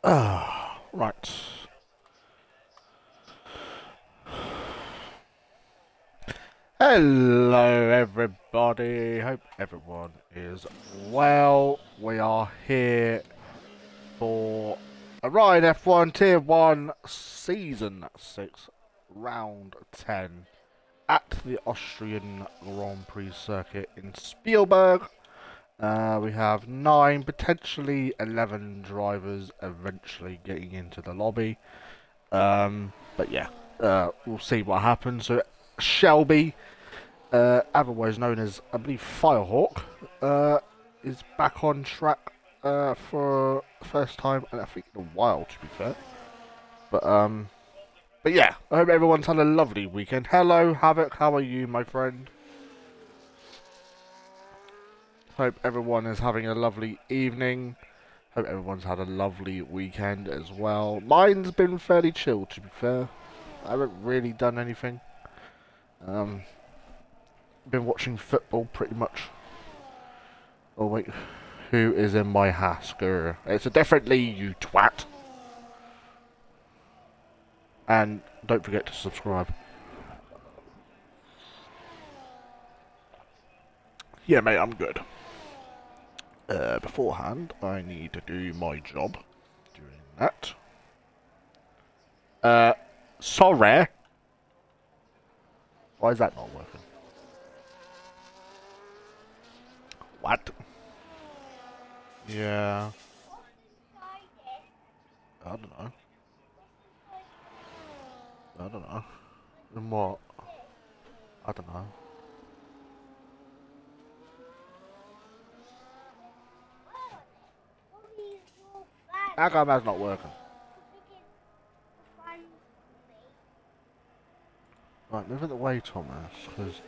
Right. Hello, everybody. Hope everyone is well. We are here for ORION F1 Tier 1 Season 6, Round 10 at the Austrian Grand Prix circuit in Spielberg. We have 9, potentially 11 drivers eventually getting into the lobby. But yeah, we'll see what happens. So Shelby, otherwise known as, I believe, Firehawk, is back on track for the first time, and I think in a while, to be fair. But yeah, I hope everyone's had a lovely weekend. Hello, Havoc, how are you, my friend? Hope everyone is having a lovely evening. Hope everyone's had a lovely weekend as well. Mine's been fairly chill, to be fair. I haven't really done anything. Been watching football pretty much. Oh wait, who is in my Hasker? It's a definitely you twat. And don't forget to subscribe. Yeah, mate, I'm good. Beforehand, I need to do my job. Doing that. Sorry. Why is that not working? What? Yeah. I don't know. I don't know. And what? I don't know. How come that's not working? Right, move it away, Thomas, because...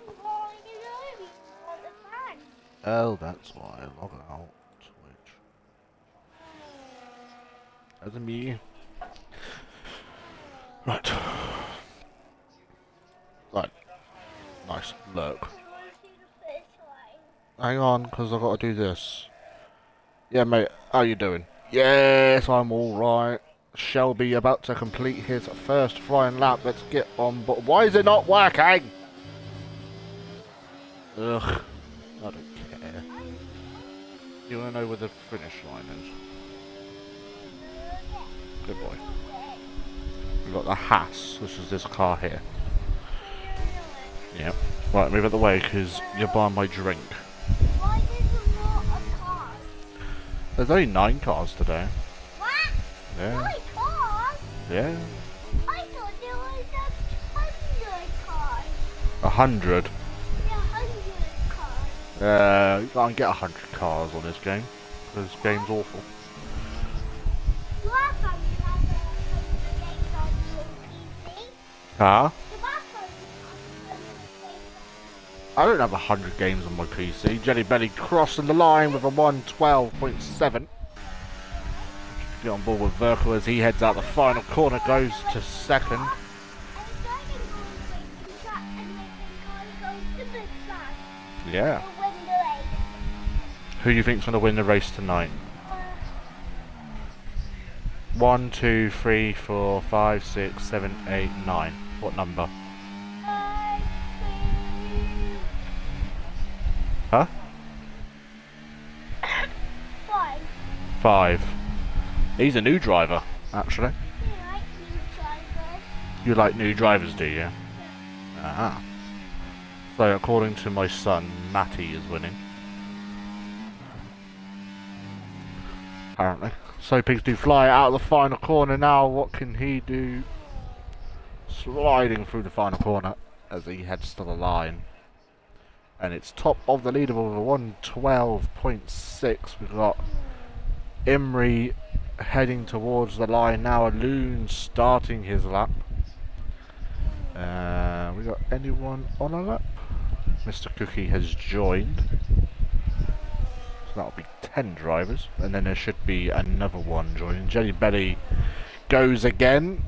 Oh, that's why. Log out. Switch. That's me. Right. Right. Nice. Look. Hang on, because I've got to do this. Yeah, mate. How you doing? Yes, I'm alright. Shelby about to complete his first flying lap. Let's get on. But why is it not working? Ugh. I don't care. You want to know where the finish line is? Good boy. We've got the Haas, which is this car here. Yep. Right, move out the way because you're buying my drink. Why is there not a car? There's only 9 cars today. What? Yeah. 9 cars? Yeah. I thought there was 100 cars. 100. Yeah, 100 cars. You can't get 100 cars on this game. This game's awful. Last time you had 100 games on your PC. Huh? The last time you had 100 games. I don't have 100 games on my PC. Jelly Belly crossing the line with a 112.7. Get on board with Verkel as he heads out the final corner, goes to second. And starting on the track and then the car goes to the track. Yeah. To win the race. Who do you think's going to win the race tonight? 1, 2, 3, 4, 5, 6, 7, 8, 9. What number? Huh? 5. 5. He's a new driver, actually. You like new drivers? You like new drivers, do you? Ah. So, according to my son, Matty is winning. Apparently. So pigs do fly out of the final corner now. What can he do? Sliding through the final corner as he heads to the line. And it's top of the leaderboard with 112.6. We've got Imri heading towards the line now. Loon starting his lap. We got anyone on a lap? Mr. Cookie has joined. So that'll be 10 drivers. And then there should be another one joining. Jelly Belly goes again.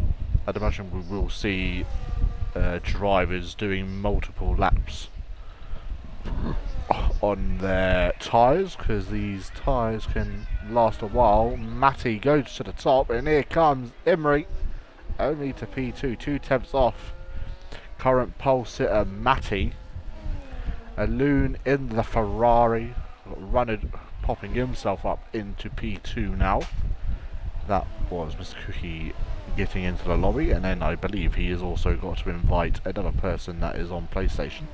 I'd imagine we will see drivers doing multiple laps. on their tyres, because these tyres can last a while. Matty goes to the top, and here comes Imri, only to P2, 2 tenths off current pole sitter Matty. A loon in the Ferrari, Runnard popping himself up into P2 now. That was Mr. Cookie getting into the lobby, and then I believe he has also got to invite another person that is on PlayStation.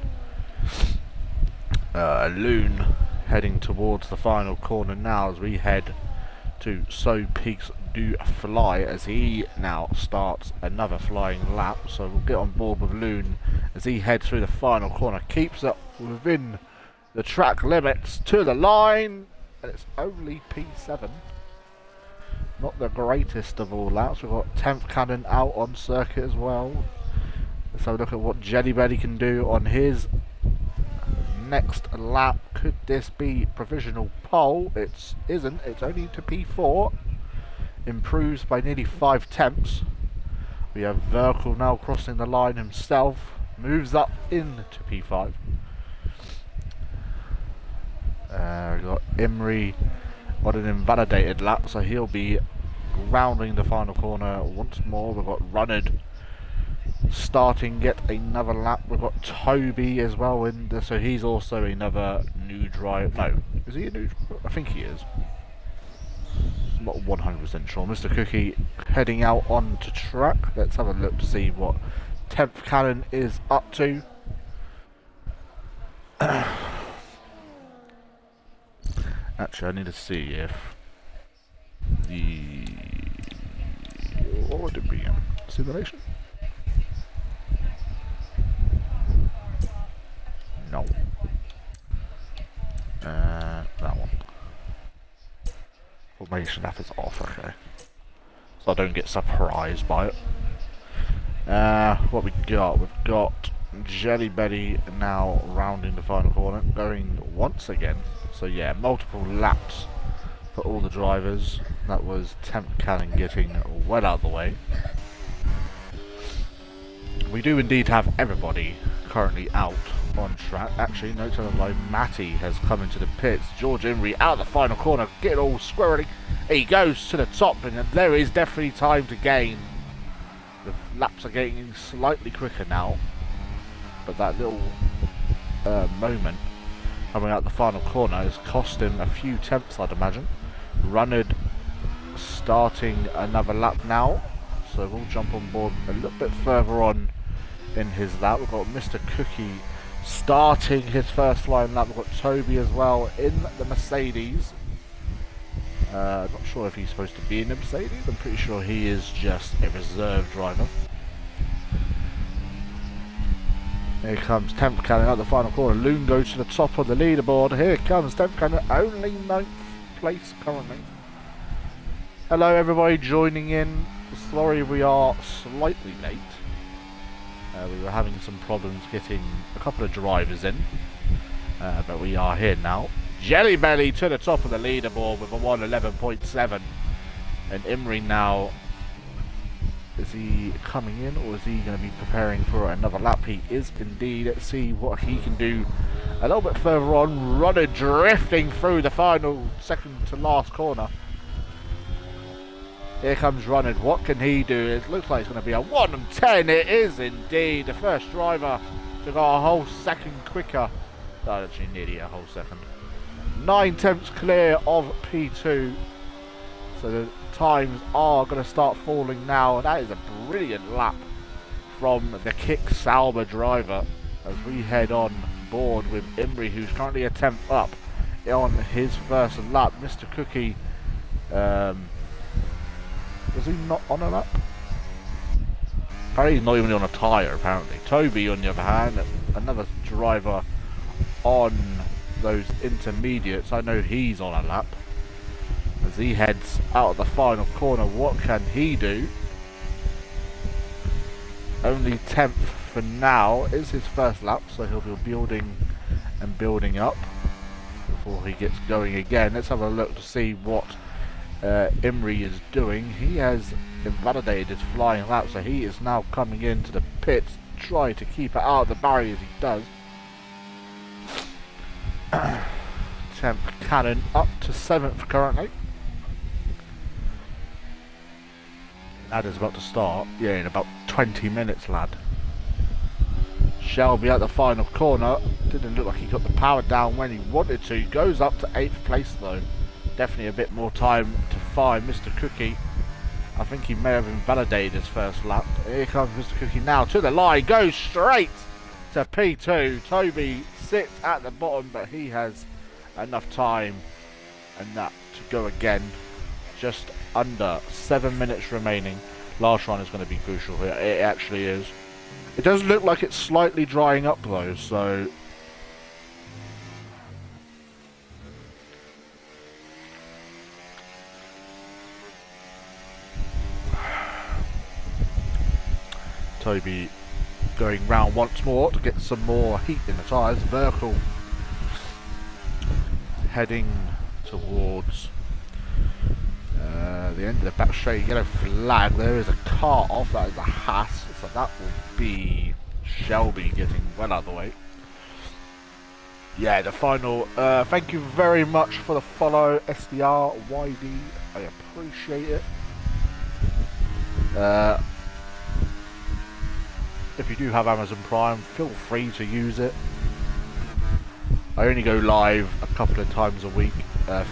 Loon heading towards the final corner now as we head to So Pigs Do Fly, as he now starts another flying lap. So we'll get on board with Loon as he heads through the final corner, keeps it within the track limits to the line, and it's only P7. Not the greatest of all laps. We've got 10th Cannon out on circuit as well. Let's have a look at what Jelly Belly can do on his next lap. Could this be provisional pole? It isn't. It's only to P4. Improves by nearly 5 tenths. We have Verkel now crossing the line himself. Moves up into P5. We've got Imri on an invalidated lap, so he'll be rounding the final corner once more. We've got Runnard starting yet another lap. We've got Toby as well in there, so he's also another new driver. No, is he a new driver? I think he is. I'm not 100% sure. Mr. Cookie heading out onto track. Let's have a look to see what 10th Cannon is up to. Actually, I need to see if the... what would it be in? Simulation? No. That one. Formation app is off, okay. So I don't get surprised by it. What we got? We've got Jelly Belly now rounding the final corner, going once again. So yeah, multiple laps for all the drivers. That was 10th Cannon getting well out of the way. We do indeed have everybody currently out on track. Actually, no time of lie, Matty has come into the pits. George Imri out of the final corner, get all squirrely. He goes to the top, and there is definitely time to gain. The laps are getting slightly quicker now, but that little moment coming out the final corner has cost him a few tenths, I'd imagine. Runnard starting another lap now, so we'll jump on board a little bit further on in his lap. We've got Mr. Cookie starting his first flying lap. We've got Toby as well in the Mercedes. Not sure if he's supposed to be in the Mercedes. I'm pretty sure he is just a reserve driver. Here comes 10th Cannon at the final corner. Loon goes to the top of the leaderboard. Here comes 10th Cannon, only 9th place currently. Hello everybody joining in. Sorry we are slightly late. We were having some problems getting a couple of drivers in. But we are here now. Jelly Belly to the top of the leaderboard with a 111.7. And Imri now, is he coming in or is he going to be preparing for another lap? He is indeed. Let's see what he can do a little bit further on. Runner drifting through the final second to last corner. Here comes Runnard. What can he do? It looks like it's going to be a 1:10. It is indeed. The first driver to go a whole second quicker. No, actually nearly a whole second. 9 tenths clear of P2. So the times are going to start falling now. And that is a brilliant lap from the Kick Sauber driver as we head on board with Imri, who's currently a 10th up on his first lap. Mr. Cookie, was he not on a lap? Apparently he's not even on a tyre, apparently. Toby, on the other hand, another driver on those intermediates. I know he's on a lap. As he heads out of the final corner, what can he do? Only 10th for now. Is his first lap, so he'll be building and building up before he gets going again. Let's have a look to see what Imri is doing. He has invalidated his flying lap, so he is now coming into the pits, trying to keep it out of the barriers he does. Temp Cannon up to 7th currently. Lad is about to start. Yeah, in about 20 minutes, lad. Shelby at the final corner. Didn't look like he got the power down when he wanted to. Goes up to 8th place though. Definitely a bit more time to find Mr. Cookie. I think he may have invalidated his first lap. Here comes Mr. Cookie now to the line. Goes straight to P2. Toby sits at the bottom, but he has enough time and that to go again. Just under 7 minutes remaining. Last run is going to be crucial here. It actually is. It does look like it's slightly drying up though, so Toby going round once more to get some more heat in the tyres. Vertical heading towards the end of the back straight. Yellow flag. There is a car off. That is a Haas. So that will be Shelby getting well out of the way. Yeah, the final. Thank you very much for the follow, SDRYD. I appreciate it. If you do have Amazon Prime, feel free to use it. I only go live a couple of times a week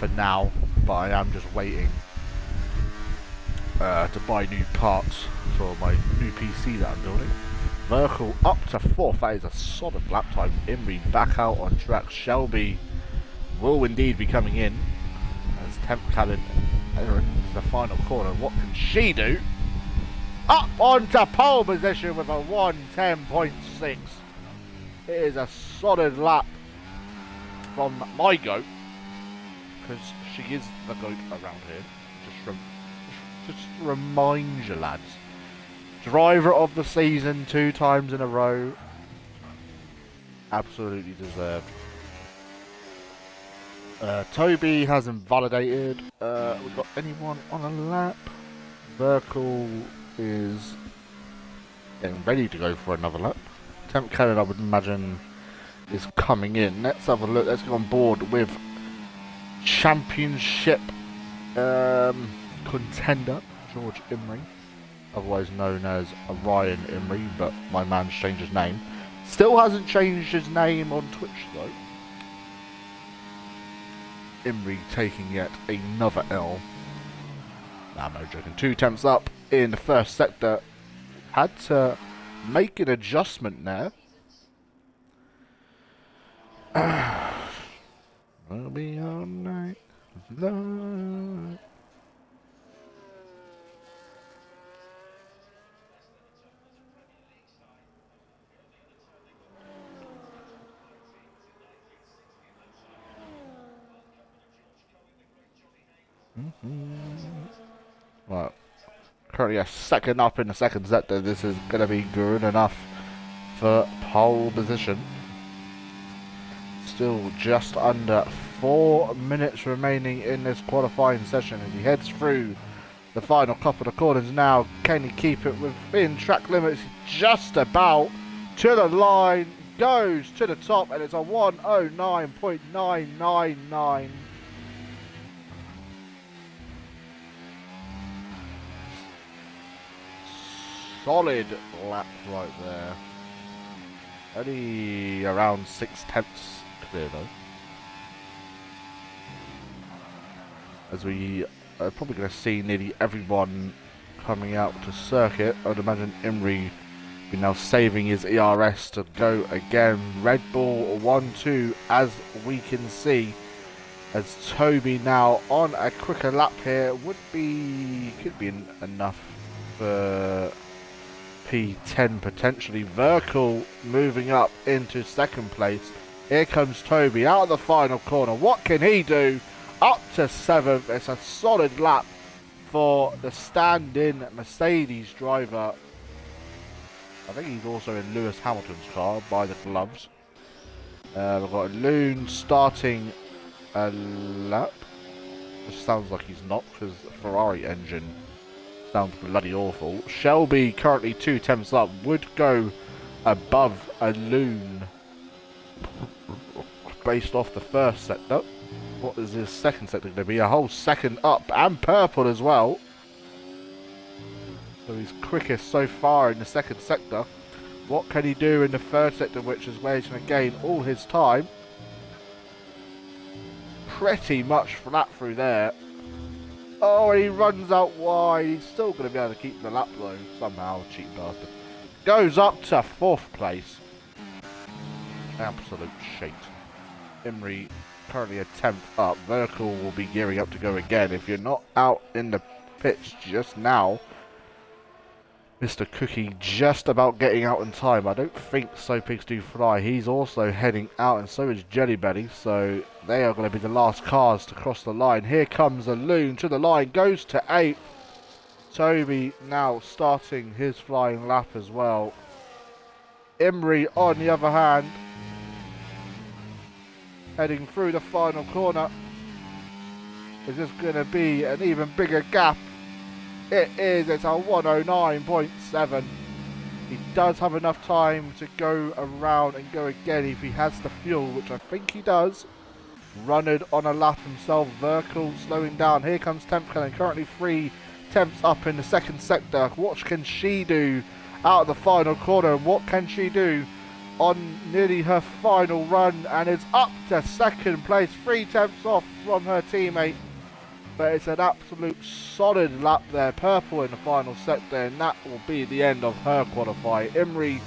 for now, but I am just waiting to buy new parts for my new PC that I'm building. Vertical up to 4th. That is a solid lap time. Imri back out on track. Shelby will indeed be coming in as Temp Cannon enters the final corner. What can she do? Up onto pole position with a 1:10.6. It is a solid lap from my goat, because she is the goat around here. Just to remind you, lads. Driver of the season 2 times in a row. Absolutely deserved. Toby has invalidated. We've got anyone on a lap? Vertical is getting ready to go for another lap. Temp Cannon, I would imagine, is coming in. Let's have a look. Let's go on board with Championship contender George Imrie, otherwise known as Orion Imrie, but my man's changed his name. Still hasn't changed his name on Twitch though. Imrie taking yet another L. Nah, I'm no joking. 2 temps up in the first sector. Had to make an adjustment there. We'll be all night long. Well, currently a second up in the second sector. This is going to be good enough for pole position. Still just under 4 minutes remaining in this qualifying session as he heads through the final couple of corners now. Can he keep it within track limits? Just about to the line, goes to the top, and it's a 1:09.999. Solid lap right there. Only around 6/10 clear though. As we are probably going to see nearly everyone coming out to circuit. I'd imagine Imrie be now saving his ERS to go again. Red Bull 1-2 as we can see. As Toby now on a quicker lap here could be enough for P10 potentially. Vertical moving up into second place. Here comes Toby out of the final corner. What can he do? Up to 7th. It's a solid lap for the stand-in Mercedes driver. I think he's also in Lewis Hamilton's car by the gloves. We've got Loon starting a lap. This sounds like he's not, because the Ferrari engine sounds bloody awful. Shelby currently 2 temps up, would go above a Loon based off the first sector. What is his second sector going to be? A whole second up and purple as well. So he's quickest so far in the second sector. What can he do in the third sector, which is where he's going to gain all his time? Pretty much flat through there. Oh, he runs out wide. He's still going to be able to keep the lap though. Somehow, cheap bastard. Goes up to 4th place. Absolute shite. Imri currently a 10th up. Vertical will be gearing up to go again. If you're not out in the pits just now, Mr. Cookie just about getting out in time. I don't think So Pigs Do Fly. He's also heading out, and so is Jelly Belly. So they are going to be the last cars to cross the line. Here comes a Loon to the line. Goes to 8th. Toby now starting his flying lap as well. Imri, on the other hand, heading through the final corner. Is this going to be an even bigger gap? It is. It's a 109.7. He does have enough time to go around and go again if he has the fuel, which I think he does. Runnard on a lap himself. Vertical slowing down. Here comes 10th Cannon. Currently 3 tenths up in the second sector. What can she do out of the final corner? What can she do on nearly her final run? And it's up to second place. 3 tenths off from her teammate. But it's an absolute solid lap there. Purple in the final sector, and that will be the end of her qualify. Imri,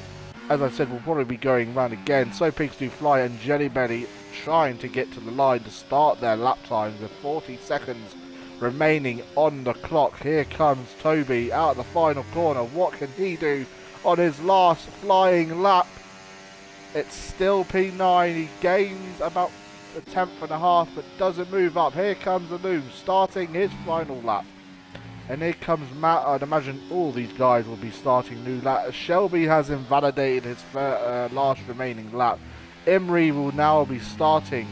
as I said, will probably be going round again. So Pigs Do Fly and Jelly Belly trying to get to the line to start their lap times with 40 seconds remaining on the clock. Here comes Toby out of the final corner. What can he do on his last flying lap? It's still P9. He gains about a 10th and a half, but doesn't move up. Here comes the Loom starting his final lap. And here comes Matt. I'd imagine all these guys will be starting new laps. Shelby has invalidated his last remaining lap. Imri will now be starting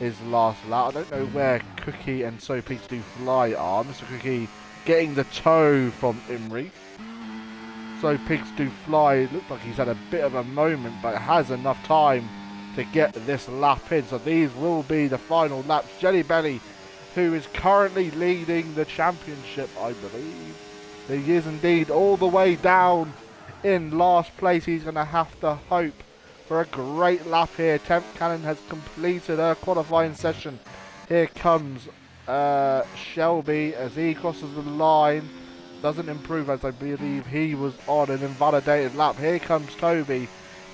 his last lap. I don't know where Cookie and So Pigs Do Fly are. Mr. Cookie getting the toe from Imri. So Pigs Do Fly, looks like he's had a bit of a moment, but has enough time to get this lap in. So these will be the final laps. Jelly Belly, who is currently leading the championship, I believe. He is indeed all the way down in last place. He's going to have to hope for a great lap here. 10th Cannon has completed her qualifying session. Here comes Shelby as he crosses the line. Doesn't improve, as I believe he was on an invalidated lap. Here comes Toby.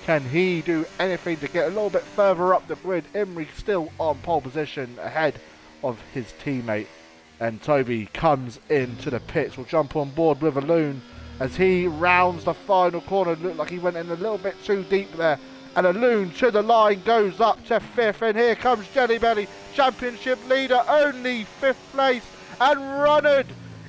Can he do anything to get a little bit further up the grid? Imri still on pole position ahead of his teammate. And Toby comes into the pits. Will jump on board with a Loon as he rounds the final corner. Looked like he went in a little bit too deep there. And a Loon to the line goes up to 5th. And here comes Jelly Belly, championship leader, only 5th place. And Runnard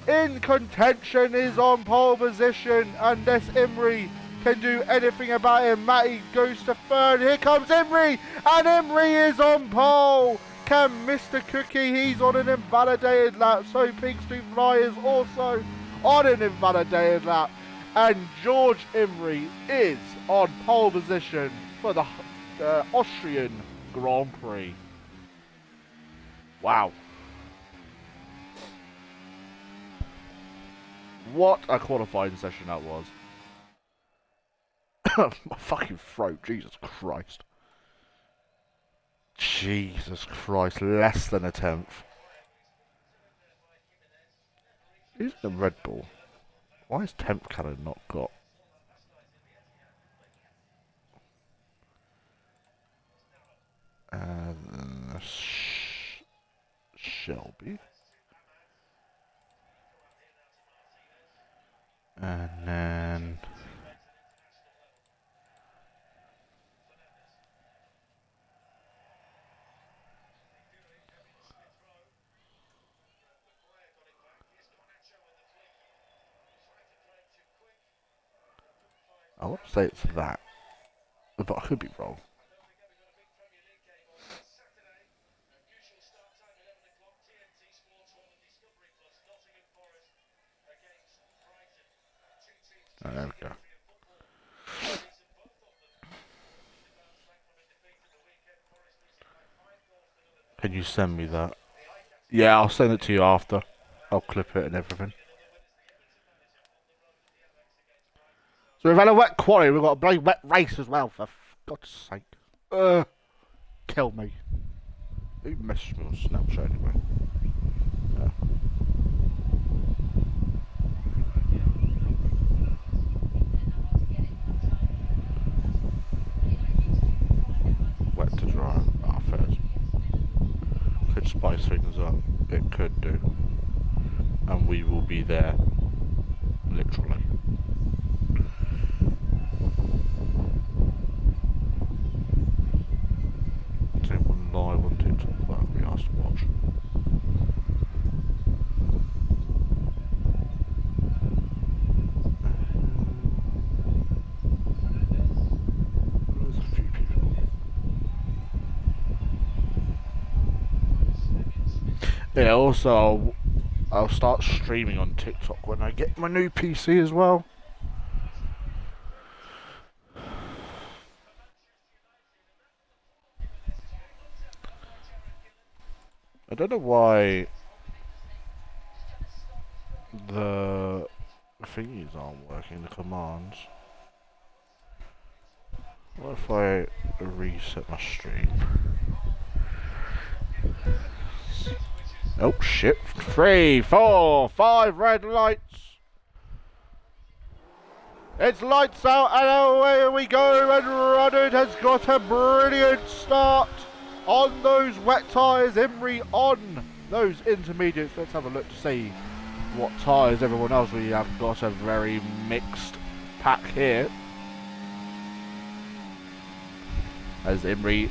in contention is on pole position. Unless Imri can do anything about him. Matty goes to 3rd. Here comes Imri, and Imri is on pole. Can Mr. Cookie? He's on an invalidated lap. So Pigs Do Fly is also on an invalidated lap, and George Imri is on pole position for the Austrian Grand Prix. Wow. What a qualifying session that was. My fucking throat, Jesus Christ. Jesus Christ, less than a 10th. Who's the Red Bull? Why is 10th Cannon not got? Shelby. And then... I want to say it's that, but I could be wrong. Oh, there we go. you send me that. Yeah, I'll send it to you after. I'll clip it and everything. So we've had a wet quarry, we've got a bloody wet race as well, for God's sake. Kill me. Who messaged me on Snapchat anyway? Yeah. Wet to dry. Ah, fair. Could spice things up. It could do. And we will be there. Literally. One live on TikTok that would be nice to watch. There's a few people. Yeah, also I'll start streaming on TikTok when I get my new PC as well. I don't know why the thingies aren't working, the commands. What if I reset my stream? Oh shit. 3, 4, 5 red lights. It's lights out and away we go, and Ruddard has got a brilliant start on those wet tyres. Imrie on those intermediates. Let's have a look to see what tyres everyone else. We have got a very mixed pack here, as Imrie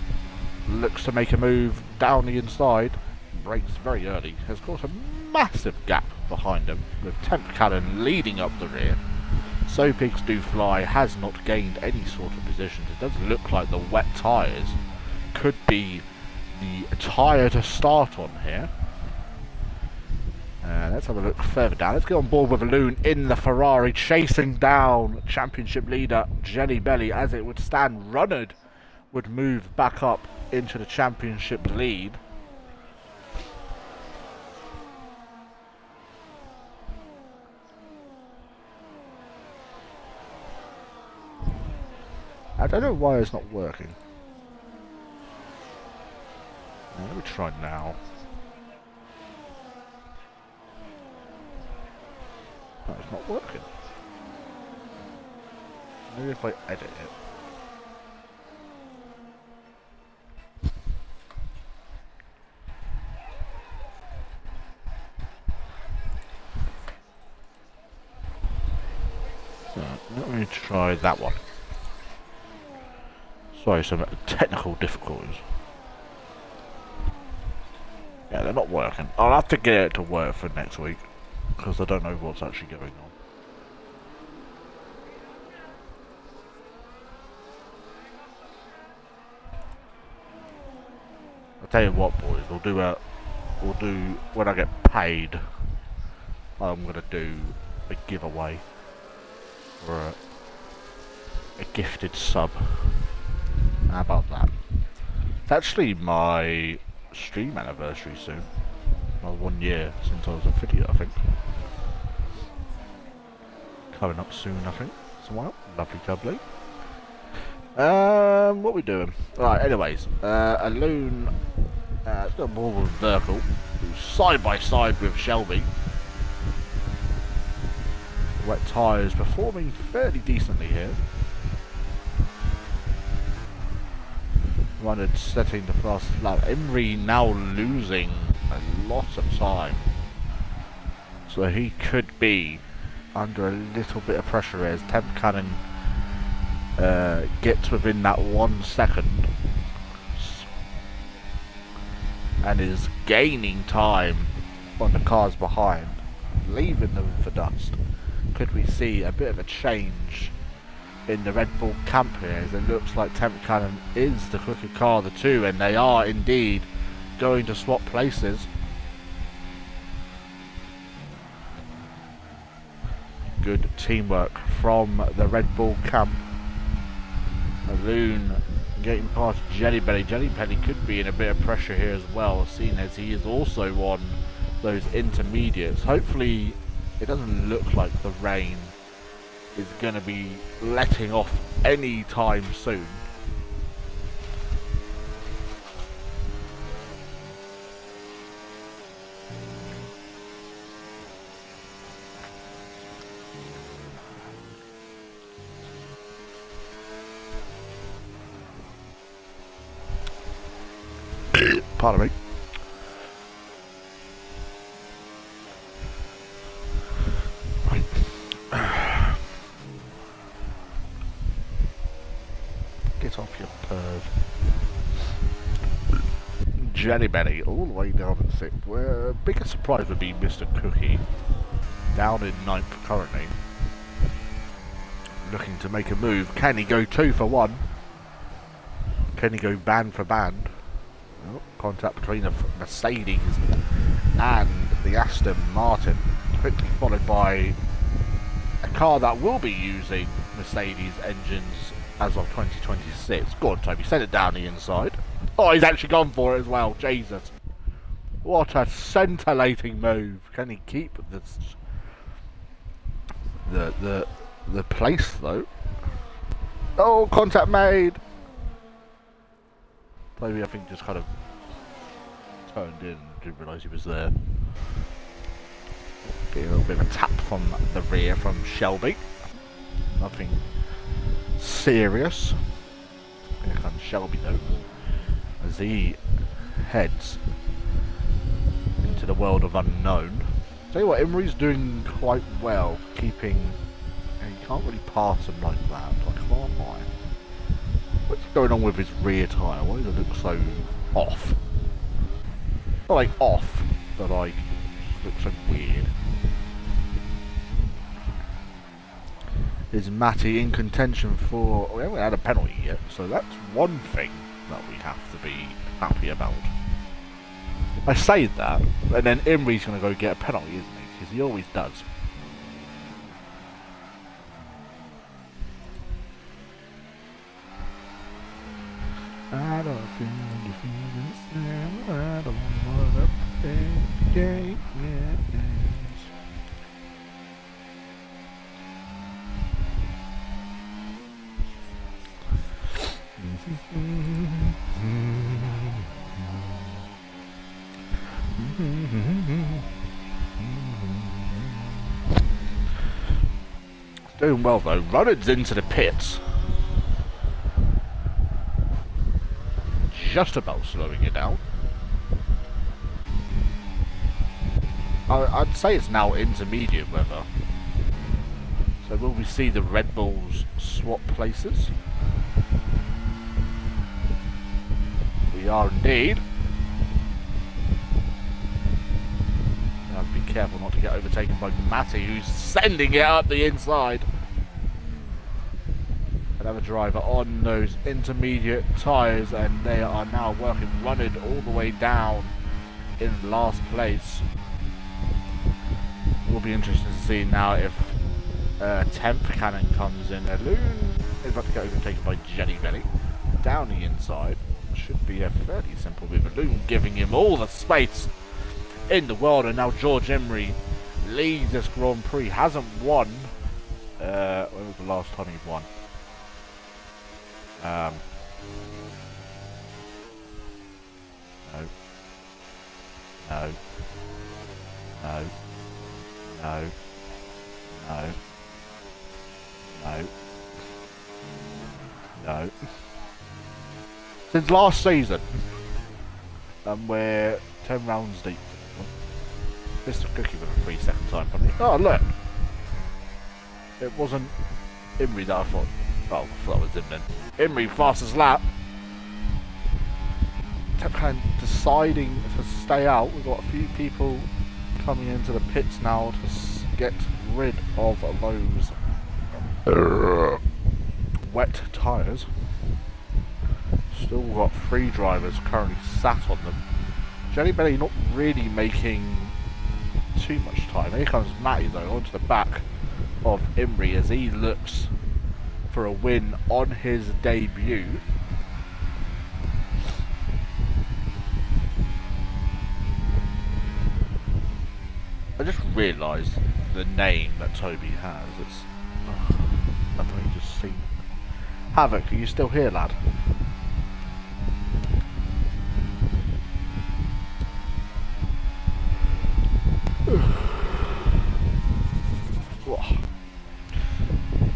looks to make a move down the inside. Brakes very early, has got a massive gap behind him, with Temp Cannon leading up the rear. So Pigs Do Fly has not gained any sort of positions. It does look like the wet tyres could be the tyre to start on here. Let's have a look further down. Let's get on board with Loon in the Ferrari, chasing down championship leader Jelly Belly. As it would stand, Runnard would move back up into the championship lead. I don't know why it's not working. Now, let me try now. No, it's not working. Maybe if I edit it. So, let me try that one. Sorry, some technical difficulties. Yeah, they're not working. I'll have to get it to work for next week, because I don't know what's actually going on. I'll tell you what, boys, we'll do when I get paid, I'm gonna do a giveaway for a gifted sub. How about that? It's actually my stream anniversary soon. Well, 1 year since I was a video, I think. Coming up soon, I think. So, well, lovely jubbly. What are we doing? Right, anyways, a Loon, it's got more with Verkle, who's side by side with Shelby. Wet tyres performing fairly decently here. Runnard setting the fast lap. Imrie now losing a lot of time, so he could be under a little bit of pressure as Temp Cannon gets within that 1 second and is gaining time on the cars behind, leaving them for dust. Could we see a bit of a change in the Red Bull camp here, as it looks like Temp Cannon is the quicker car of the two, and they are indeed going to swap places. Good teamwork from the Red Bull camp. Loon getting past Jelly Belly. Jelly Belly could be in a bit of pressure here as well, seeing as he is also on those intermediates. Hopefully it doesn't look like the rain is going to be letting off any time soon. Pardon me. Right. Get off your perv. Jelly Belly all the way down in 6th. Where biggest surprise would be Mr. Cookie, down in 9th currently. Looking to make a move. Can he go 2 for 1? Can he go band for band? Oh, contact between the Mercedes and the Aston Martin, quickly followed by a car that will be using Mercedes engines as of 2026. Go on, Toby, send it down the inside. Oh, he's actually gone for it as well. Jesus, what a scintillating move! Can he keep this the place though? Oh, contact made. Toby, I think, just kind of turned in and didn't realise he was there. Get a little bit of a tap from the rear from Shelby. Nothing serious. Here comes Shelby though, as he heads into the world of unknown. Tell you what, Emery's doing quite well, keeping, and you can't really pass him like that. I can't lie. What's going on with his rear tyre? Why does it look so off? Not like off, but like looks so weird. Is Matty in contention for... We haven't had a penalty yet, so that's one thing that we have to be happy about. I say that, and then Emery's going to go get a penalty, isn't he? Because he always does. I don't feel you feel the same. I don't wanna play games. Doing well though. Runners into the pits. Just about slowing it down. I'd say it's now intermediate weather. So will we see the Red Bulls swap places? We are indeed. You have to be careful not to get overtaken by Matty, who's sending it up the inside. Another driver on those intermediate tyres, and they are now working running all the way down in last place. It will be interesting to see now if Temp Cannon comes in. Loon is about to get overtaken by Jelly Belly down the inside. Should be a fairly simple move. Loon giving him all the space in the world, and now George Emery leads this Grand Prix. Hasn't won. When was the last time he won? No. No. No. No. No. No. No. Since last season. And we're 10 rounds deep. Mr. Cookie with a 3-second time penalty. Oh, look! It wasn't Emery that I thought. Oh, I thought it was him then. Emery, fastest lap. Tepcan deciding to stay out. We've got a few people coming into the pits now to get rid of those wet tyres. Still got 3 drivers currently sat on them. Jelly Belly not really making too much time. Here comes Matty though onto the back of Emery as he looks for a win on his debut. I just realised the name that Toby has. It's. I thought you just seen. Havoc, are you still here, lad?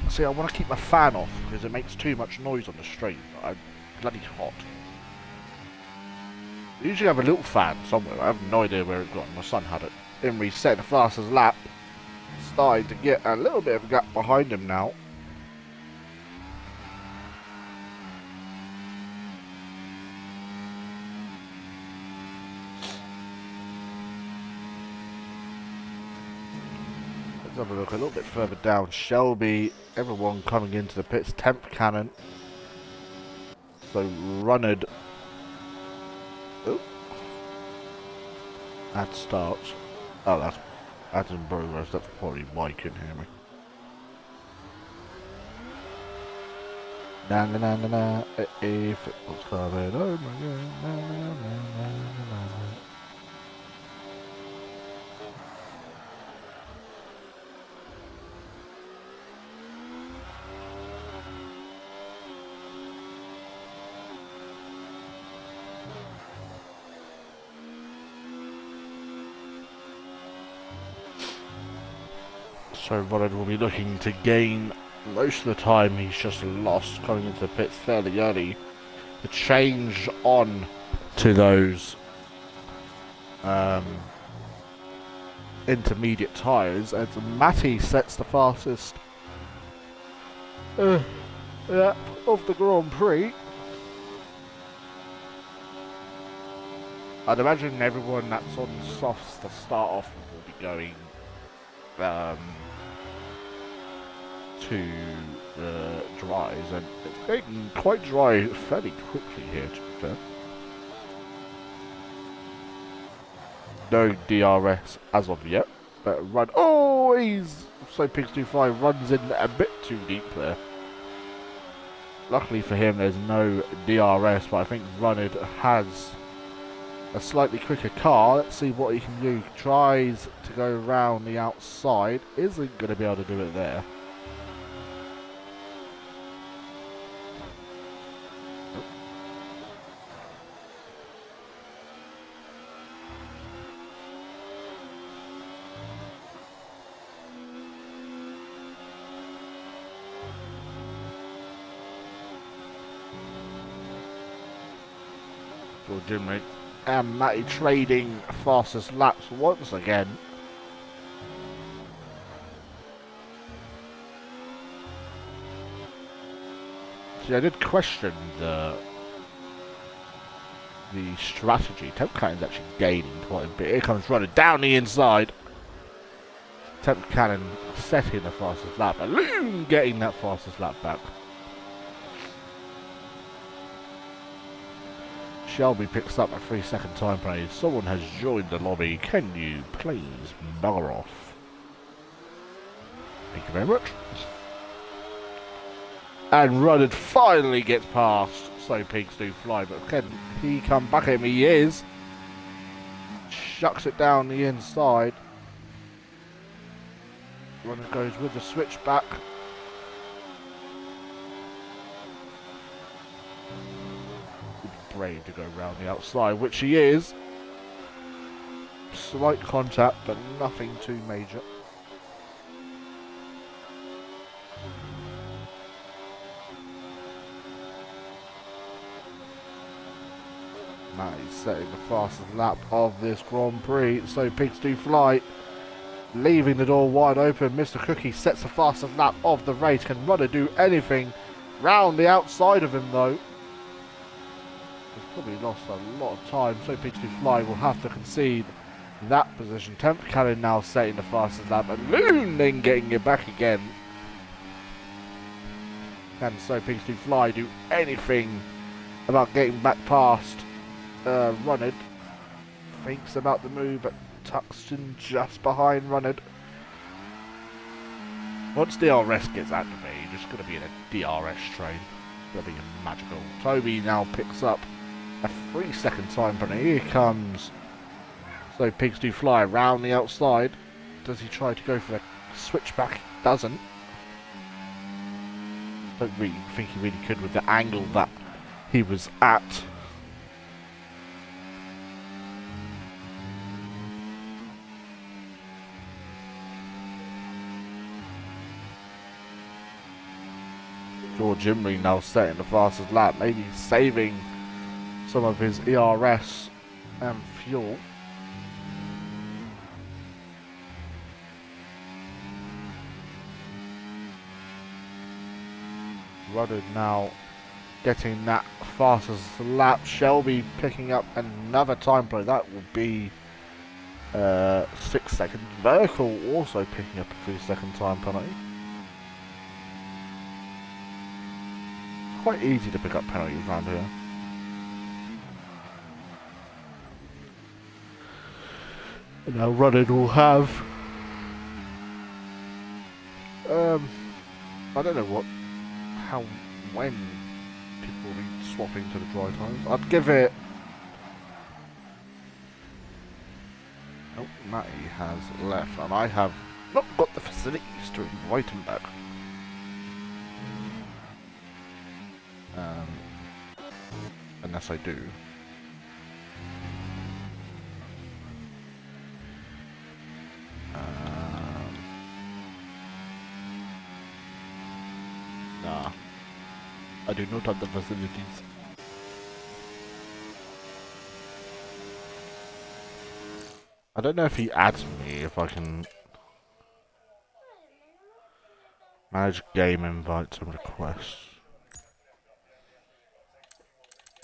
See, I want to keep my fan off because it makes too much noise on the stream. I'm bloody hot. I usually have a little fan somewhere. I have no idea where it gone. My son had it. In reset the fastest lap. Starting to get a little bit of a gap behind him now. Let's have a look a little bit further down. Shelby, everyone coming into the pits. Temp Cannon. So Runnard. Oh. Add starts. Oh, that's in progress. That's probably why you couldn't hear me. Na na na na na. If it was coming, oh my god. Na na na na na na. So Ronald will be looking to gain most of the time he's just lost coming into the pits fairly early to change on to those intermediate tyres, and Matty sets the fastest lap of the Grand Prix. I'd imagine everyone that's on softs to start off will be going to the dries, and it's getting quite dry fairly quickly here, to be fair. No DRS as of yet, but run. Oh, he's so Pigs 25 runs in a bit too deep there. Luckily for him, there's no DRS, but I think Runnard has a slightly quicker car. Let's see what he can do. He tries to go around the outside, isn't going to be able to do it there. Jimmy and Matty trading fastest laps once again. See, I did question the strategy. Temp Cannon's actually gaining quite a bit. Here comes Runner down the inside. Temp Cannon setting the fastest lap. Loon getting that fastest lap back. Shelby picks up a 3-second time penalty. Someone has joined the lobby. Can you please bugger off? Thank you very much. And Runnard finally gets past. So Pigs do fly, but can he come back at him? He is. Shucks it down the inside. Runnard goes with the switchback. Brave to go around the outside, which he is. Slight contact, but nothing too major. Matty's setting the fastest lap of this Grand Prix, so Pigs do fly. Leaving the door wide open, Mr. Cookie sets the fastest lap of the race. Can Rudder do anything round the outside of him though? He's probably lost a lot of time, so Pigs do fly will have to concede that position. Temp Cannon now setting the fastest lap, and Loon then getting it back again. Can So Pigs do fly do anything about getting back past Runnard? Thinks about the move, but Tuxton just behind Runnard. Once DRS gets activated, you're just going to be in a DRS train. It's going to be magical. Toby now picks up a 3-second time penalty. Here comes So Pigs do fly around the outside. Does he try to go for the switchback? Doesn't. Don't really think he really could with the angle that he was at. George Imrie now setting the fastest lap, maybe saving some of his ERS and fuel. Rudded now getting that fastest lap. Shelby picking up another time play. That will be 6 seconds. Vertical also picking up a 3-second time penalty. Quite easy to pick up penalties around here. And now Rudded will have I don't know when people will be swapping to the dry times. I'd give it. Oh, Matty has left, and I have not got the facilities to invite him back. Unless I do. Nah. I do not have the facilities. I don't know if he adds me, if I can manage game invites and requests.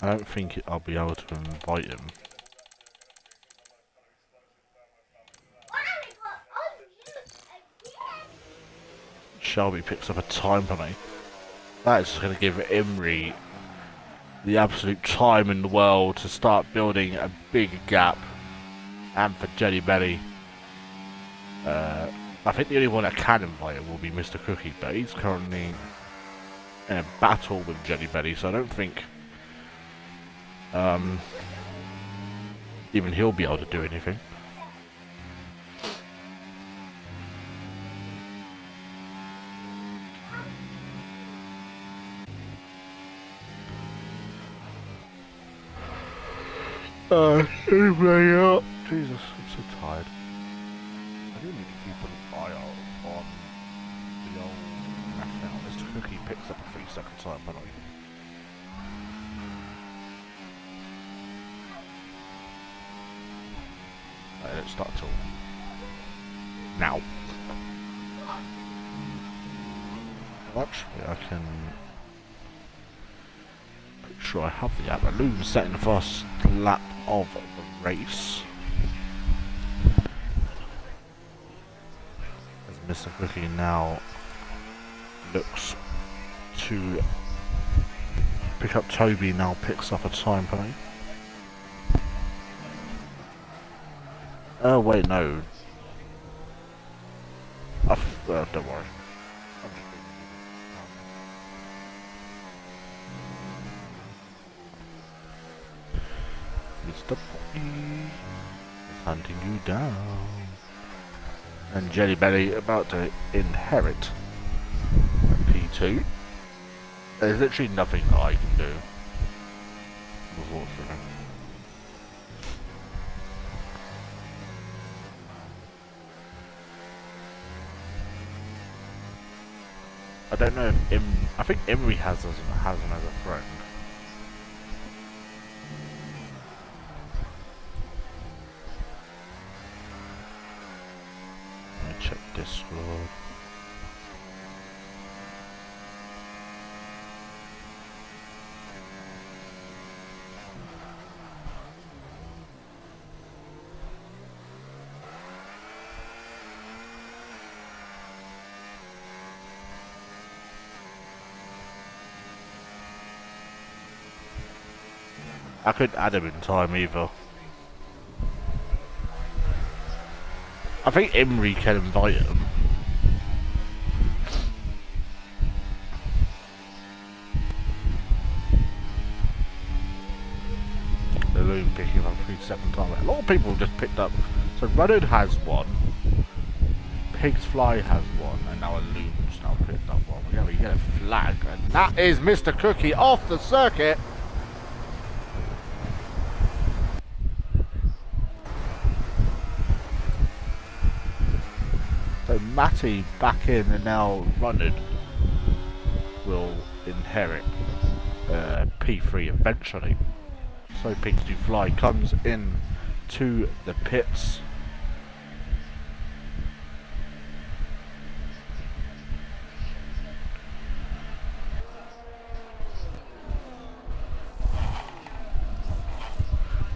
I don't think I'll be able to invite him. Shelby picks up a time penalty. That is just going to give Imrie the absolute time in the world to start building a big gap. And for Jelly Belly, I think the only one that can invite him will be Mr. Cookie, but he's currently in a battle with Jelly Belly, so I don't think even he'll be able to do anything. Anyway, up. Jesus, I'm so tired. I do need to keep an eye out on the old F1. Mr. Cookie picks up a 3-second time penalty. I don't start till now. Well, actually, I can make sure I have the app. Loom's setting the first lap of the race. As Mr. Cookie now looks to pick up Toby, now picks up a time penalty. Oh wait, no. Don't worry. Mr. Poppy is hunting you down. And Jelly Belly about to inherit a P2. There's literally nothing that I can do. Unfortunately. I don't know if I think Imrie has him as a friend. Let me check Discord. I couldn't add him in time either. I think Imrie can invite him. The Loom picking up a 3-second time. A lot of people have just picked up. So Rudded has one. Pig's Fly has one, and now a Loon's now picked up one. Yeah, we get a flag, and that is Mr. Cookie off the circuit. So Matty back in and now running will inherit P3 eventually. So Pigs Do Fly comes in to the pits.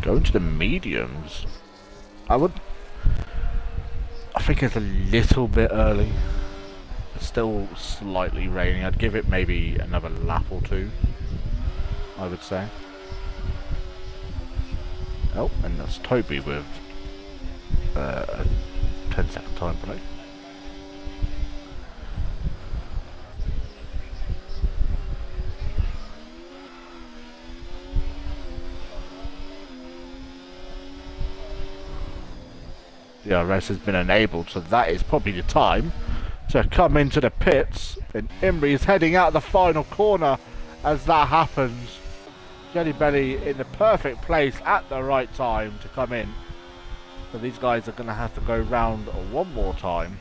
Going to the mediums. I think it's a little bit early. It's still slightly raining. I'd give it maybe another lap or two, I would say. Oh, and that's Toby with a 10-second time delay. The DRS has been enabled, so that is probably the time to come into the pits. And Imri is heading out the final corner as that happens. Jelly Belly in the perfect place at the right time to come in. So these guys are going to have to go round one more time.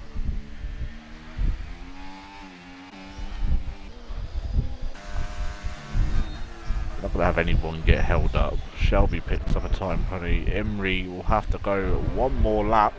Not going to have anyone get held up. Shelby picks up a time penalty. Imri will have to go one more lap.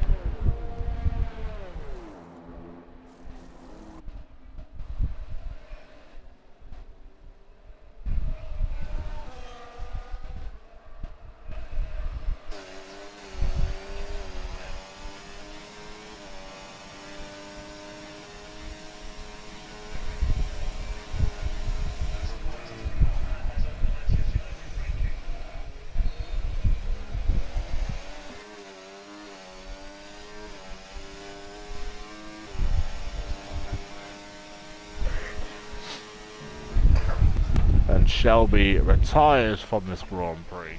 And Shelby retires from this Grand Prix.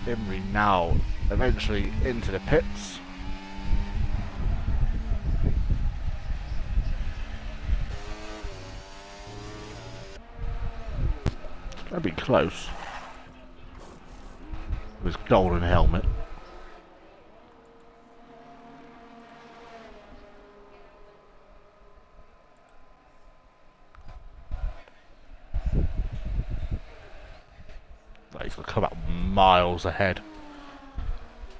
Imri now eventually into the pits. That'd be close. With his golden helmet. He's going to come out miles ahead.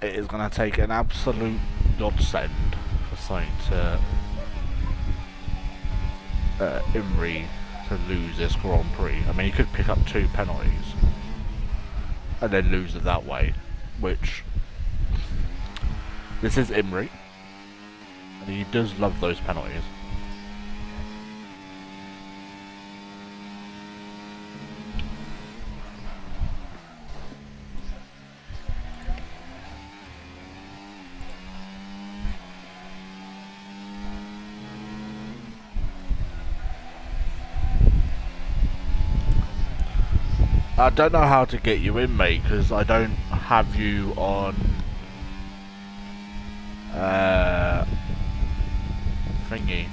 It is going to take an absolute godsend for something to Imri to lose this Grand Prix. I mean, he could pick up 2 penalties and then lose it that way, which this is Imri, and he does love those penalties. I don't know how to get you in, mate, because I don't have you on thingy.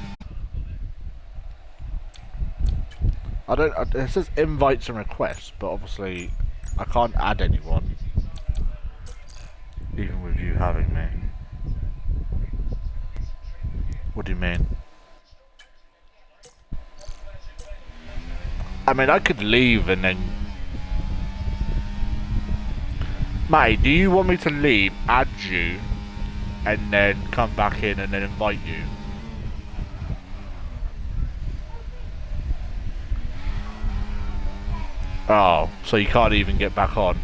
I don't. It says invites and requests, but obviously I can't add anyone, even with you having me. What do you mean? I mean, I could leave and then. Mate, do you want me to leave, add you, and then come back in and then invite you? Oh, so you can't even get back on?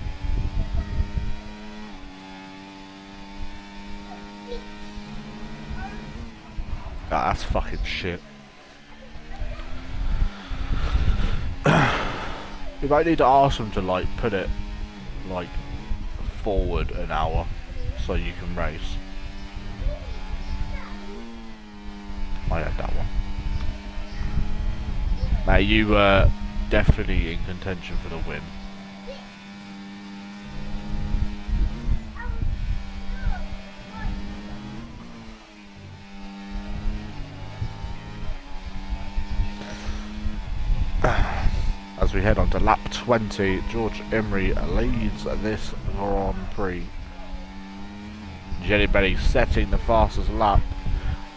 Ah, that's fucking shit. You might need to ask them to, like, put it, like, forward an hour so you can race. I had that one. Now you were definitely in contention for the win. as we head on to lap 20, George Emery leads this Grand Prix. Jelly Belly setting the fastest lap.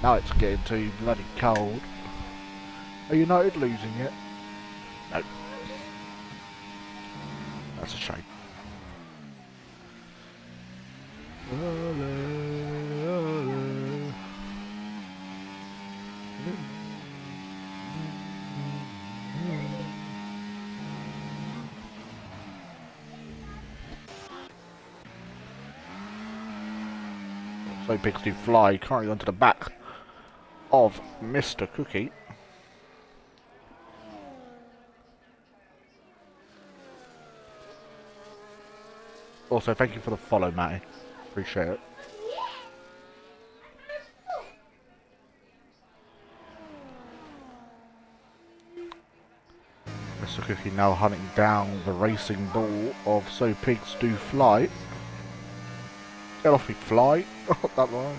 Now it's getting too bloody cold. Are United losing it? No. That's a shame. So pigs do fly currently onto the back of Mr. Cookie. Also, thank you for the follow, Matty. Appreciate it. Mr. Cookie now hunting down the racing ball of So Pigs Do Fly. Get off me, fly. Oh, that rhymed.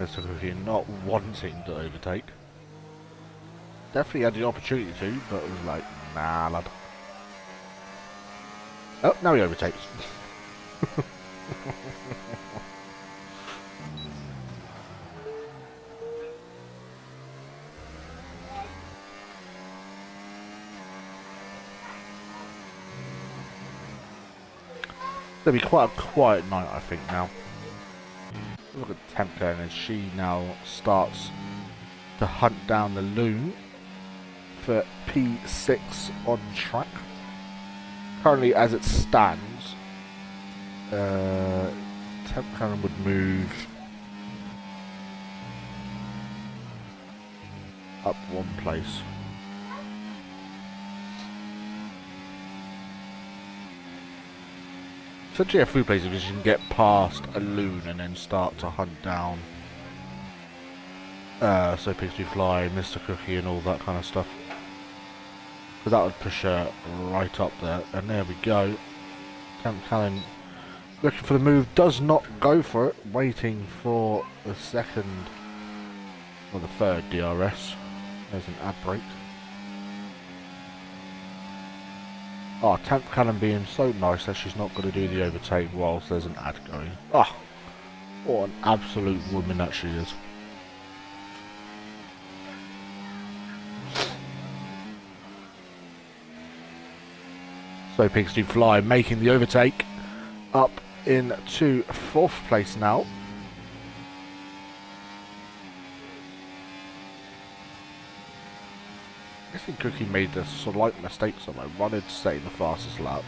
Mr. Cookie not wanting to overtake. Definitely had the opportunity to, but was like, nah, lad. Oh, now he overtakes. It'll be quite a quiet night, I think, now. Look at Temka as she now starts to hunt down the loon for P6 on track. Currently, as it stands, Temka would move up one place. Essentially a food place because you can get past a loon and then start to hunt down So Pigs Do Fly, Mr. Cookie and all that kind of stuff. Because that would push her right up there. And there we go. Camp Callan looking for the move, does not go for it, waiting for the second or the third DRS. There's an ad break. Oh, Temp Cannon being so nice that she's not going to do the overtake whilst there's an ad going. Oh, what an absolute woman that she is. So Pigs Do Fly making the overtake up into 4th place now. I think Cookie made a slight mistake somewhere. Wanted to stay in the fastest lap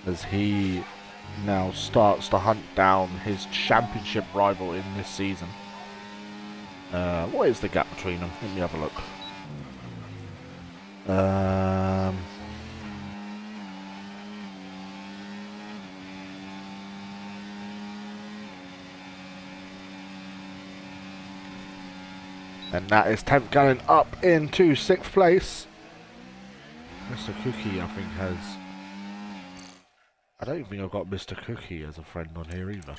as he now starts to hunt down his championship rival in this season. What is the gap between them? Let me have a look. And that is Temp Gallon up into 6th place. Mr. Cookie, I think, has... I don't think I've got Mr. Cookie as a friend on here either.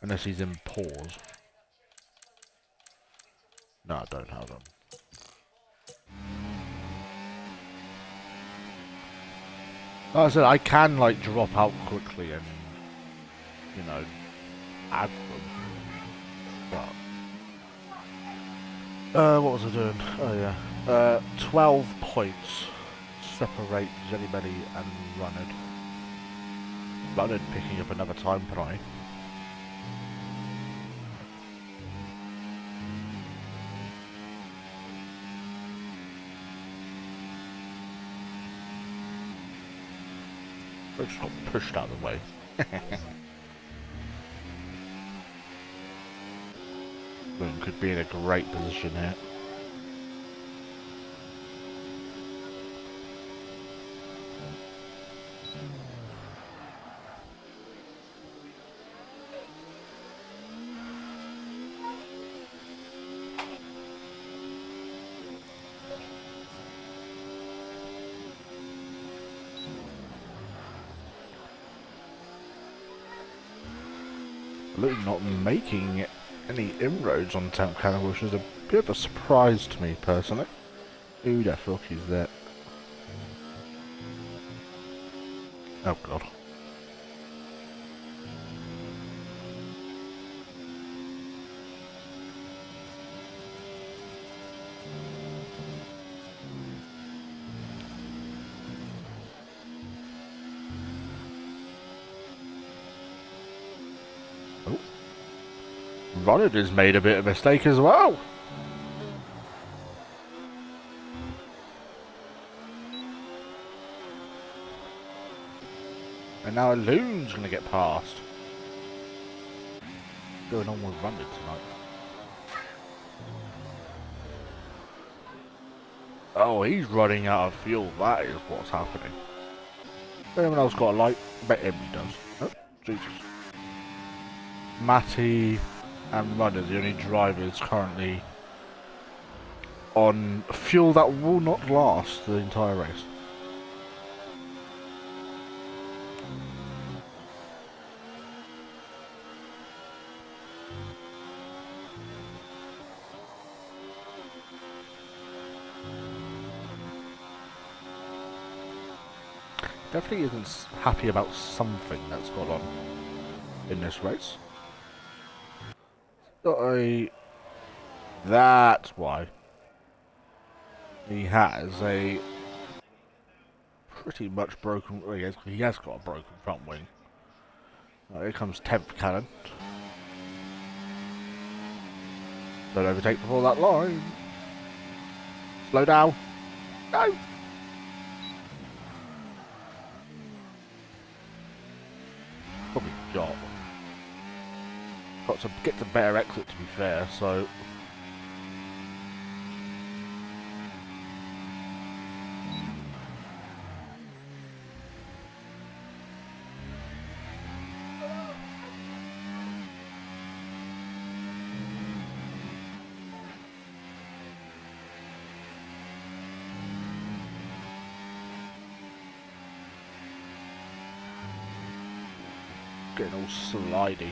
Unless he's in pause. No, I don't. Hold on. Like I said, I can, like, drop out quickly and, you know, add them. But... what was I doing? Oh yeah. 12 points separate Jelly Belly and Runnard. Runnard picking up another time penalty. I just got pushed out of the way. Boom could be in a great position here. absolutely not making any inroads on Temp Cannon, which is a bit of a surprise to me personally. Who the fuck is that? Oh god. Oh. Ronald has made a bit of a mistake as well. And now Loon's going to get past. What's going on with Ronald tonight? Oh, he's running out of fuel. That is what's happening. Anyone else got a light? Bet him he does. Oh, Jesus. Matty and Rudd are the only drivers currently on fuel that will not last the entire race. Definitely isn't happy about something that's gone on in this race. That's why he has a pretty much broken. Well, he has got a broken front wing. Here comes 10th Cannon. Don't overtake before that line. Slow down. No. Probably got to get the better exit to be fair, so getting all slidey.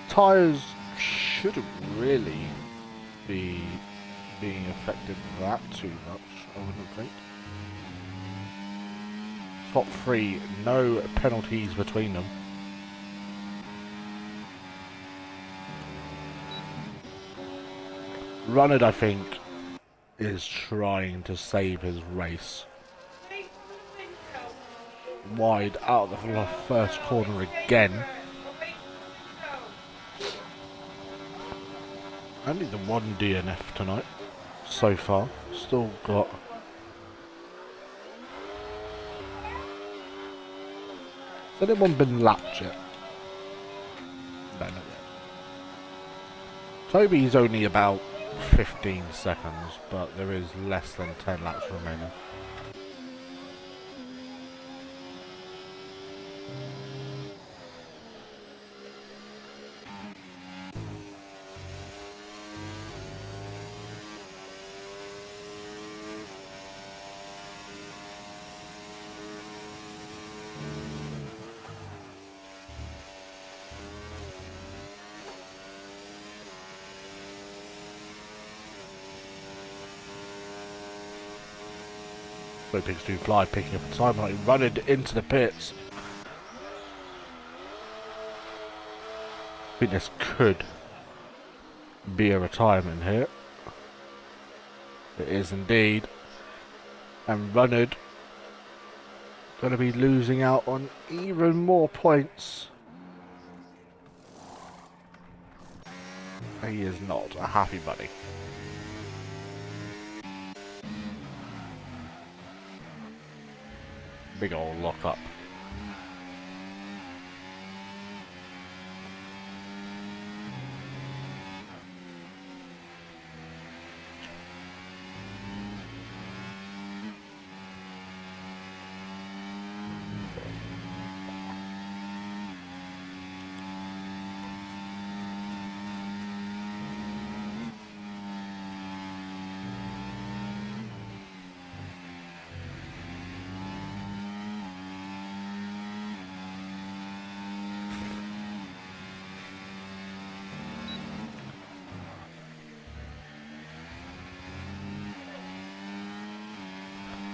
Tyres shouldn't really be being affected that too much, I wouldn't think. Top 3, no penalties between them. Runnard, I think, is trying to save his race. Wide out of the first corner again. Only the one DNF tonight, so far. Still got... Has anyone been lapped yet? No, not yet. Toby's only about 15 seconds, but there is less than 10 laps remaining. So pigs do fly, picking up a time like running into the pits. I think this could be a retirement here. It is indeed. And Runnard going to be losing out on even more points. He is not a happy bunny. Big old lock up.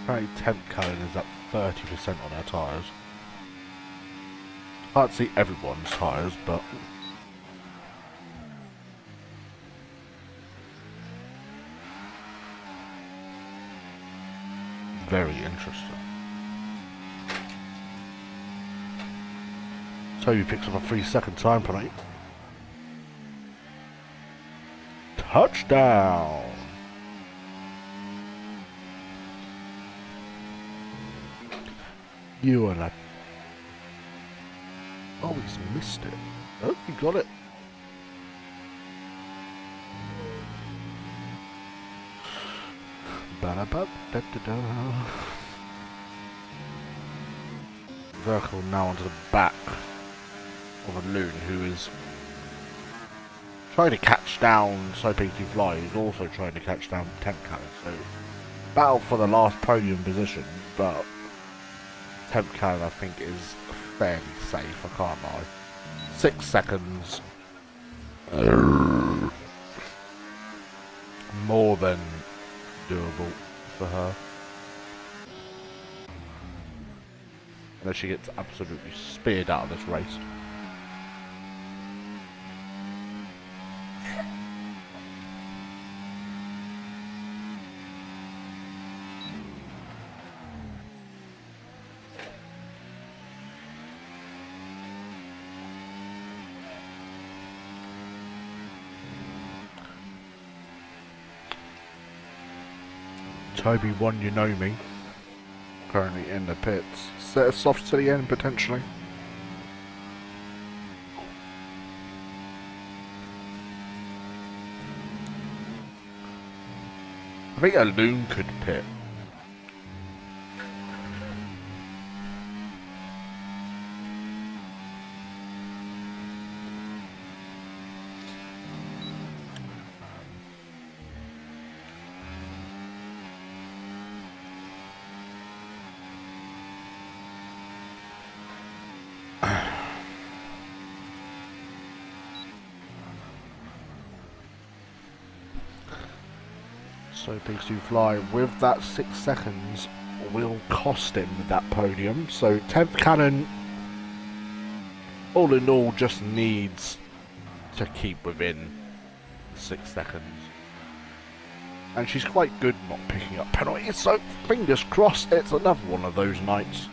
Apparently temp cone is up 30% on their tyres. Can't see everyone's tyres, but very interesting. Toby picks up a 3-second time penalty. Touchdown! You and a... Oh, he's missed it. Oh, he got it. Ba-da-ba-da-da-da. Vertical now onto the back of a loon who is trying to catch down So Pinky Fly, who's also trying to catch down Temp Cannon. So, battle for the last podium position, but Temp Cannon I think is fairly safe, I can't lie. 6 seconds. More than doable for her. Unless she gets absolutely speared out of this race. Toby 1, you know me. Currently in the pits. Set us off to the end potentially. I think a loon could pit. So Pigs Do Fly with that 6 seconds will cost him that podium. So 10th Cannon, all in all, just needs to keep within 6 seconds. And she's quite good not picking up penalties, so fingers crossed it's another one of those nights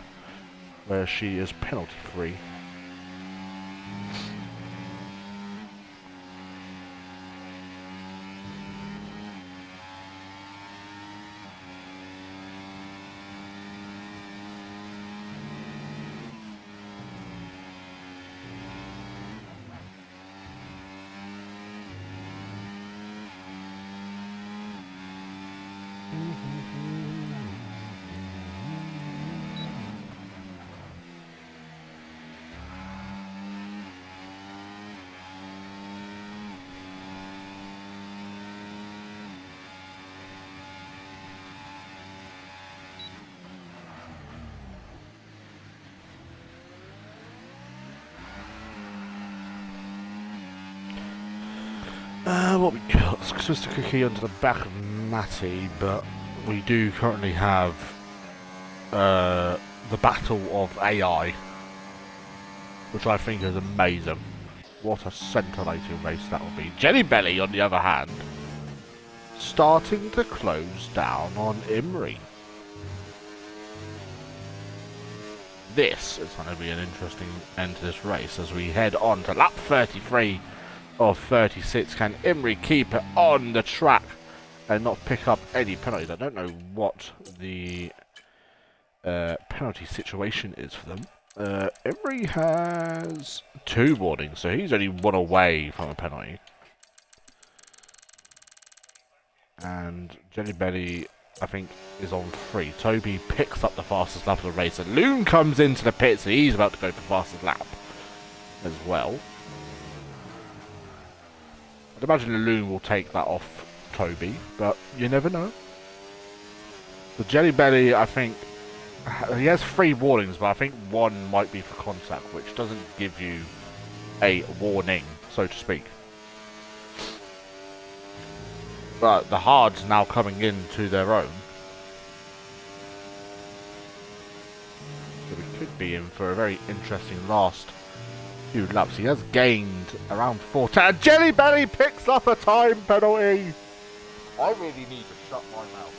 where she is penalty free. What we got? It's Twister Cookie under the back of Matty, but we do currently have the battle of AI, which I think is amazing. What a scintillating race that will be. Jelly Belly, on the other hand, starting to close down on Imri. This is going to be an interesting end to this race as we head on to lap 33 of 36. Can Imri keep it on the track and not pick up any penalties? I don't know what the penalty situation is for them. Imri has 2 warnings, so he's only 1 away from a penalty. And Jelly Belly, I think, is on 3. Toby picks up the fastest lap of the race, and Loon comes into the pits, so he's about to go for fastest lap as well. I'd imagine the Loon will take that off Toby, but you never know. The Jelly Belly, I think, he has 3 warnings, but I think 1 might be for contact, which doesn't give you a warning, so to speak. But the hards now coming into their own. be in for a very interesting last few laps. He has gained around 4 and Jelly Belly picks up a time penalty. I really need to shut my mouth.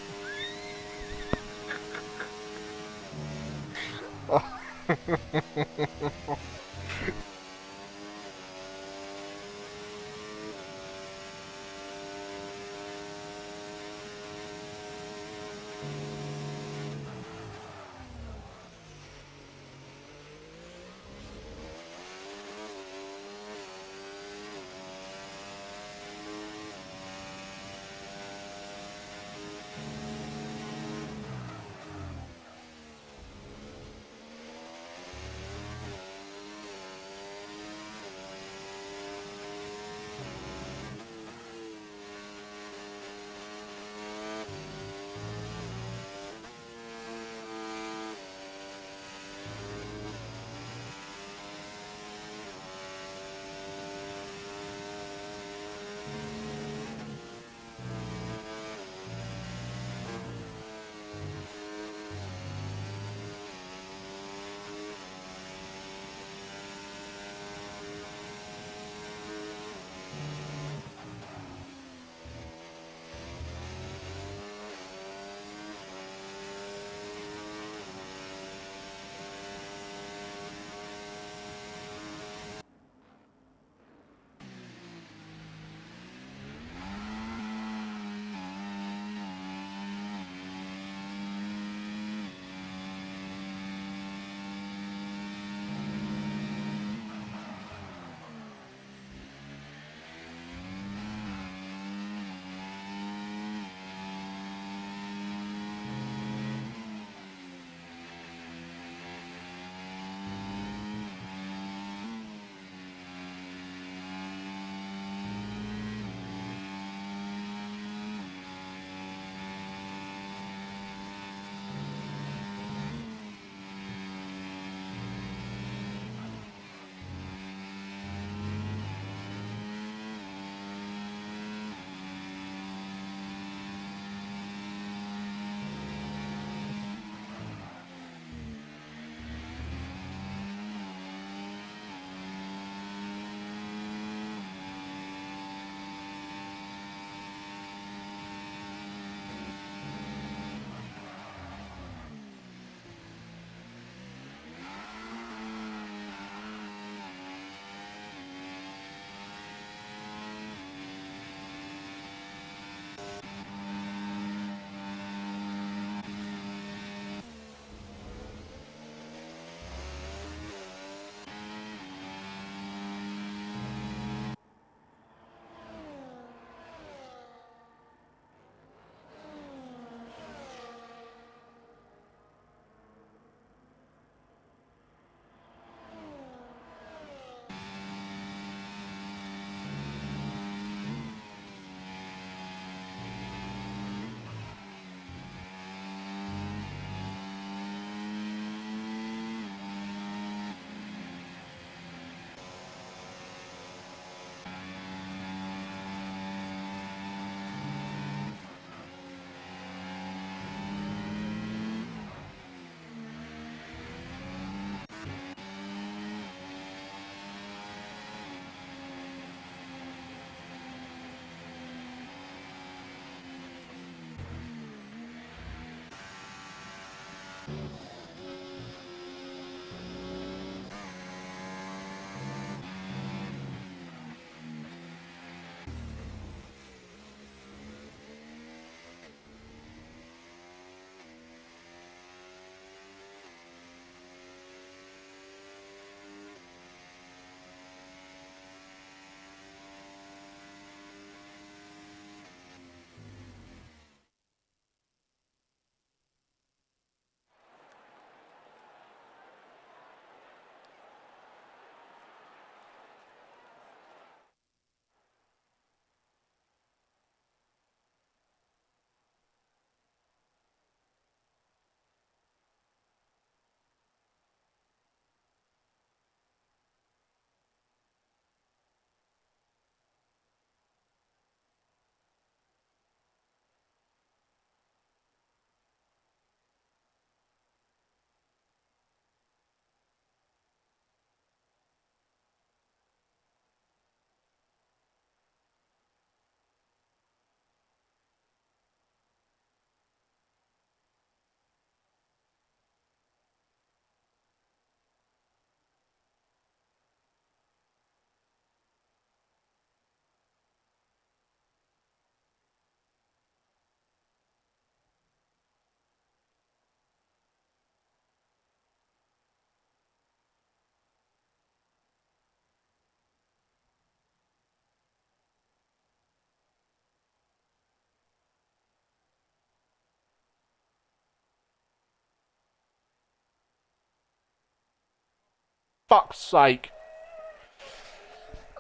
fuck's sake.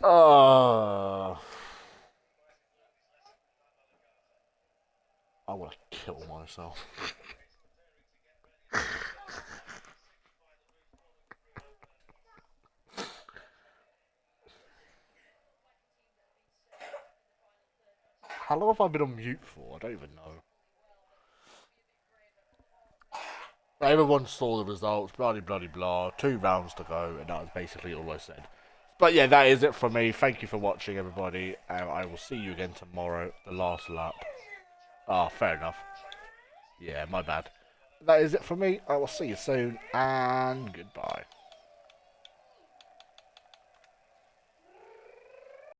I want to kill myself. How long have I been on mute for? I don't even know. Everyone saw the results, bloody blah. 2 rounds to go, and that was basically all I said. But yeah, that is it from me. Thank you for watching, everybody. And I will see you again tomorrow, the last lap. Ah, fair enough. Yeah, my bad. That is it from me. I will see you soon, and goodbye.